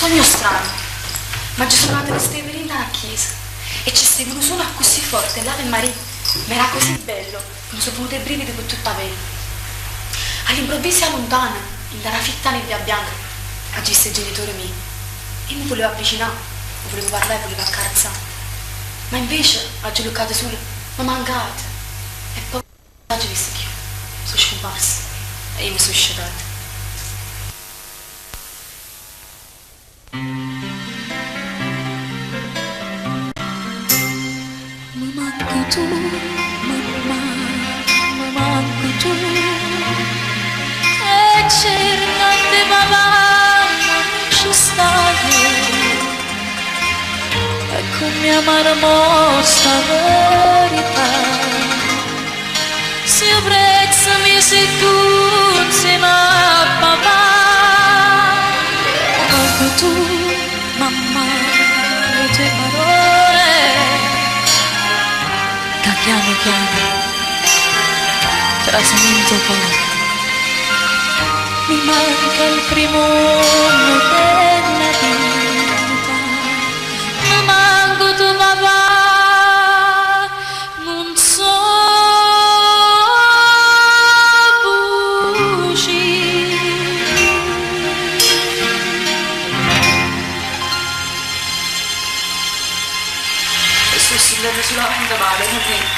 sogno strano. Ma ci sono andate queste venite alla chiesa e ci stai un suono così forte, l'Ave Maria, ma era così bello, mi sono venute i brividi per tutta la pelle. All'improvviso a lontana, in una fitta nebbia bianca, agisse i genitori miei. E mi voleva avvicinare, mi volevo parlare, volevo accarezzare. Ma invece, a giocate solo, mi mancate. E poi ho visto che io sono scomparsa e io mi sono sciatata. Tu, mamma, mi manco tu e cercante papà non ci stai e come amarmo sta verità se io prezzo mi sei tu insieme a papà manco tu, mamma, le tue parole piano piano trasimento poi mi manca il primo anno della vita mi manco tu papà non so buci e sulla venda male, non è